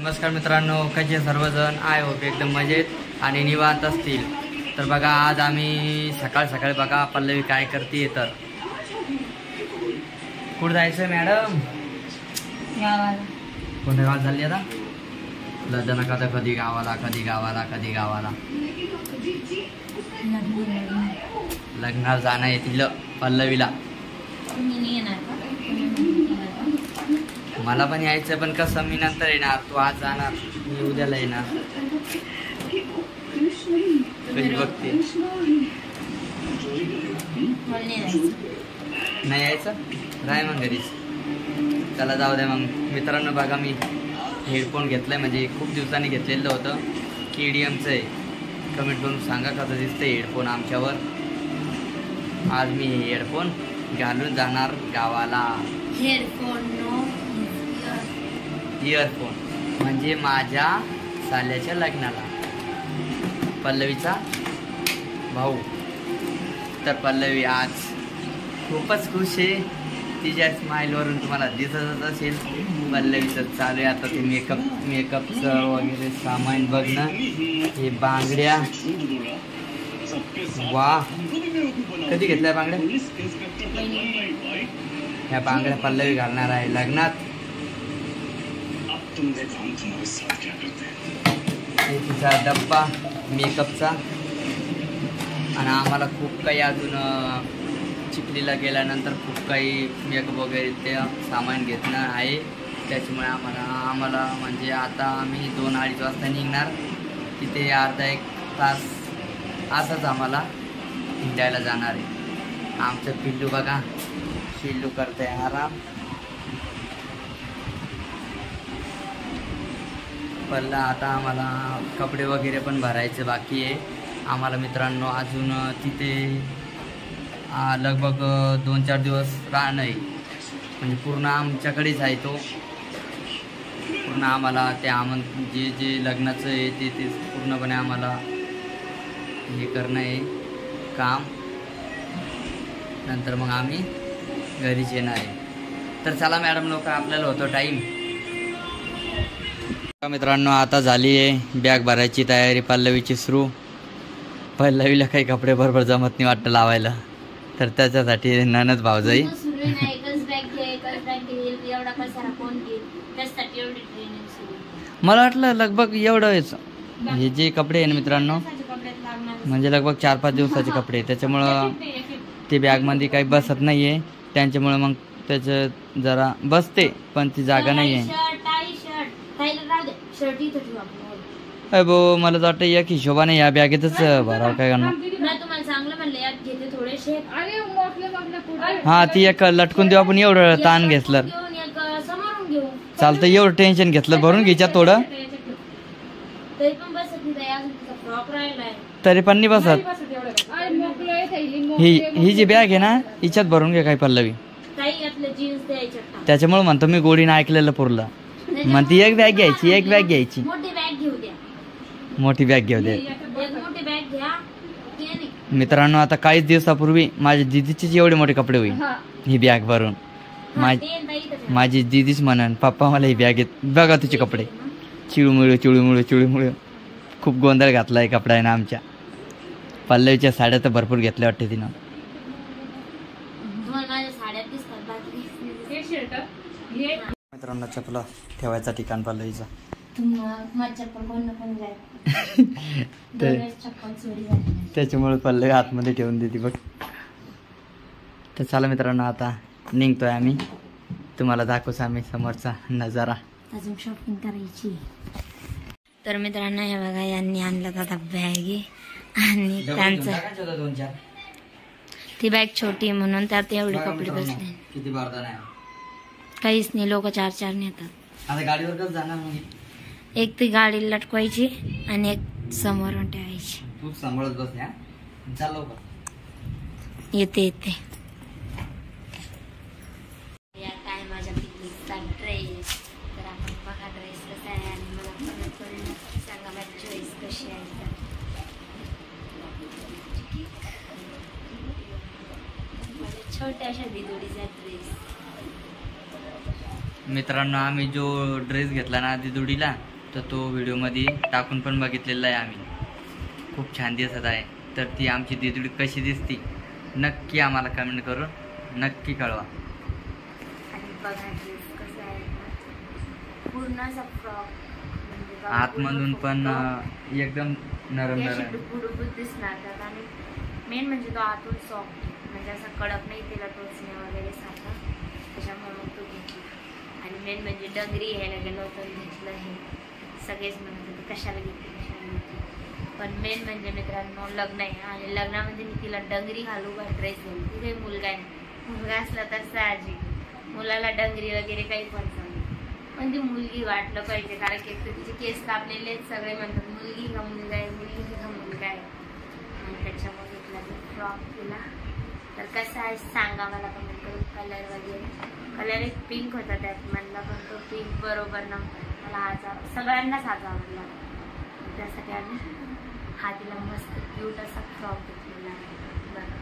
नमस्कार मित्रांनो, कसे सर्वजण आय होप एकदम मजेत आणि निवांत असतील. तर बघा आज आम्ही सकाळी बघा पल्लवी काय करते. तर कुठं जायचं मॅडम? गावाला. कोणत्या गावात चालली आता? लग्न का कधी गावाला लग्नाला जाणं आहे तिला पल्लवीला. मला पण यायचं, पण कसं मी नंतर येणार, तू आज जाणार, मी उद्याला येणार. कधी बघते नाही यायचं, राय मग घरीच. चला जाऊ द्या मग. मित्रांनो बघा मी हेडफोन घेतलाय, म्हणजे खूप दिवसांनी घेतलेलं होतं. KDMचं आहे. कमेंट करून सांगा कसं दिसतंय हेडफोन आमच्यावर. आज मी हेडफोन घालून जाणार गावाला. इयरफोन म्हणजे माझ्या साल्याच्या लग्नाला, पल्लवीचा भाऊ. तर पल्लवी आज खूपच खुश आहे. तिच्या स्माईलवरून तुम्हाला दिसतच असेल. पल्लवीचं चालू आहे आता ते मेकअपचं वगैरे सामान बघणं. हे बांगड्या, वा कधी घेतल्या बांगड्या? ह्या बांगड्या पल्लवी घालणार आहे लग्नात. तिचा डब्बा मेकअपचा. आणि आम्हाला खूप काही अजून चिखलीला गेल्यानंतर खूप काही मेकअप वगैरे ते सामान घेतलं आहे. त्याच्यामुळे आम्हाला म्हणजे आता आम्ही 2-2:30 वाजता निघणार. तिथे अर्धा-1 तास असंच आम्हाला हिंडायला जाणार आहे. आमचं पिल्लू बघा, पिल्लू करते आराम. पल्ला आता आम्हाला कपडे वगैरे पण भरायचे बाकी आहे आम्हाला मित्रांनो. अजून तिथे लगभग 2-4 दिवस राहणं आहे. म्हणजे पूर्ण आमच्याकडेच आहे तो. पूर्ण आम्हाला ते जे लग्नाचं आहे ते पूर्णपणे आम्हाला हे करणं आहे काम. नंतर मग आम्ही घरीच येणार आहे. तर चला मॅडम लोक, आपल्याला होतो टाईम. मित्रांनो आता झाली आहे बॅग भरायची तयारी पल्लवीची सुरू. पल्लवीला काही कपडे बरोबर जमत नाही वाटतं लावायला, तर त्याच्यासाठी ननद भावजाई. मला वाटलं लगभग एवढंच. हे जे कपडे आहे ना मित्रांनो, म्हणजे लगभग 4-5 दिवसाचे कपडे. त्याच्यामुळं ते बॅगमध्ये काही बसत नाही आहे. त्यांच्यामुळं मग त्याचं जरा बसते, पण ती जागा नाही आहे. मला तर वाटतं एक हिशोबाने या बॅगेतच भरावं काय करणार. हा ती एक लटकून देऊ आपण. एवढं ताण घेतलं चालतं, एवढं टेन्शन घेतलं भरून घ्यायच्या थोडं, तरी पण नाही बसत. ही जी बॅग आहे ना हिच्यात भरून घे काय पल्लवी. त्याच्यामुळे म्हणतो मी गोडीनं ऐकलेलं पुरलं. म्हणते एक बॅग घ्यायची मोठी बॅग घेऊ दे. मित्रांनो आता काहीच दिवसापूर्वी माझ्या दिदीचेच एवढे मोठे कपडे होईल ही बॅग भरून. माझी दिदीच म्हणन पप्पा मला ही बॅग येत बघा तुझे कपडे. चिळूमुळे खूप गोंधळ घातला आहे कपडा आहे ना आमच्या. पल्लवीच्या साड्या तर भरपूर घेतल्या वाटते तिनं. मित्रांनो चपला ठेवायचा ठिकाण पल्लवीचा. त्याच्यामुळे पल्लवी आतमध्ये ठेवून देते बघ. तर चला मित्रांनो आता निघतोय आम्ही. तुम्हाला दाखवूच आम्ही समोरचा नजारा. अजून शॉपिंग करायची. तर मित्रांनो हे बघा, यांनी आणलं आता बॅग आणि त्यांचं ती बॅग छोटी म्हणून त्यात एवढे कपडे बसले. किती बारदान आहे. काहीच नाही, लोक 4-4 नेतात. आता गाडीवर कसं जाणार मग? एक ती गाडी लटकवायची आणि एक समोरून ठेवायची. तू सांभाळत बस या. चालव का? येते काय माझ्या पिकनिकचा ड्रेस. तर आपण बघा ड्रेस कसा आहे आणि मला परत सांगा माझी चॉईस कशी आहे. माझ्या छोट्याशा दिदोडीचा ड्रेस. मित्रांनो आम्ही जो ड्रेस घेतला ना दिदुडीला तर तो व्हिडिओमध्ये टाकून पण बघितलेला आहे आम्ही. खूप छान दिसत आहे. तर ती आमची दिदुडी कशी दिसती नक्की आम्हाला कमेंट करून नक्की कळवा. आणि बघा ड्रेस कसं आहे ना, पूर्ण असा फ्रॉक म्हणजे आतमधून पण एकदम नरम नरम डुबुडुबुत दिसणार. आणि मेन म्हणजे तो आतून सॉफ्ट, म्हणजे असा कडक नाही, तिला टोचणे वगैरे सारखा, त्याच्यामुळे मग तो घेतला. आणि मेन म्हणजे डंगरी घ्यायला गेलो तर घेतलं. हे सगळेच म्हणत होते कशाला घेतली कशाला घेतली. पण मेन म्हणजे मित्रांनो लग्न आहे आणि लग्नामध्ये मी तिला डंगरी घालू का ड्रेस घालू. ती काही मुलगा आहे, मुलगा असला तर साहजिक मुलाला डंगरी वगैरे काही पण चालू, पण ती मुलगी वाटलं पाहिजे. कारण की तिचे केस कापलेले आहेत, सगळे म्हणतात मुलगी का मुलगा आहे, मुलगी का मुलगा आहे. आणि त्याच्यामुळे घेतला फ्रॉक केला. तर कसं आहे सांगा मला कमेंट करून. कलर वगैरे कलर एक पिंक होता त्यात म्हणला, पण तो पिंक बरोबर नव्हता. मला हाचा सगळ्यांनाच हाचा आवडला, त्यासाठी आम्ही हा तिला मस्त क्यूट असा फ्रॉक घेतलेला आहे. बघा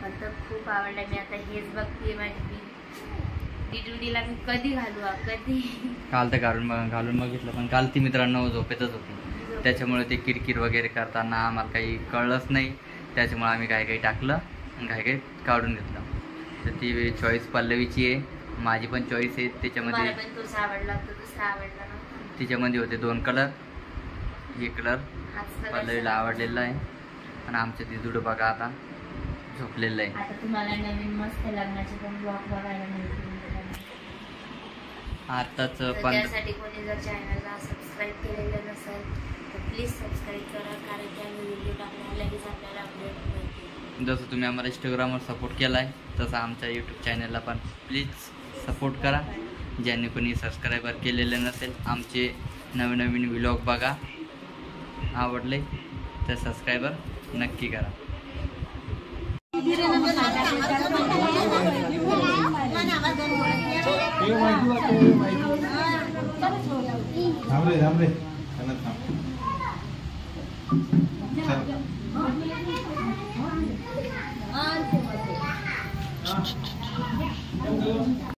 मला तर खूप आवडला. मी आता हेच बघते माझी दिदुडीला मी कधी घालू कधी. काल तर घालून बघितलं, पण काल ती मित्रांनो झोपेतच होती. त्याच्यामुळे ते किरकिर वगैरे करताना आम्हाला काही कळलंच नाही. त्याच्यामुळे आम्ही काही टाकलं आणि काही काढून घेतलं. तर ती चॉईस पल्लवीची आहे, माझी पण चॉईस आहे. त्याच्यामध्ये तिच्यामध्ये होते 2 कलर. हे कलर पल्लवीला आवडलेला आहे. आणि आमचं दिदुड बघा आता झोपलेलं आहे. आता तुम्हाला नवीन मस्त लग्नाचे पण ब्लॉग बघायला मिळतील. आताच पण त्यासाठी कोणी जर चॅनलला सबस्क्राईब केलेलं नसेल तर प्लीज सबस्क्राईब करा, कारण की आम्ही व्हिडिओ टाकल्या लगेच आपल्याला अपडेट मिळते. जसं तुम्ही आम्हाला इंस्टाग्रामवर सपोर्ट केला आहे तसं आमच्या यूट्यूब चॅनलला पण प्लीज सपोर्ट करा. ज्यांनी कोणी सबस्क्रायबर केलेले नसेल आमचे नवीन नवीन व्लॉग बघा, आवडले तर सबस्क्रायबर नक्की करा.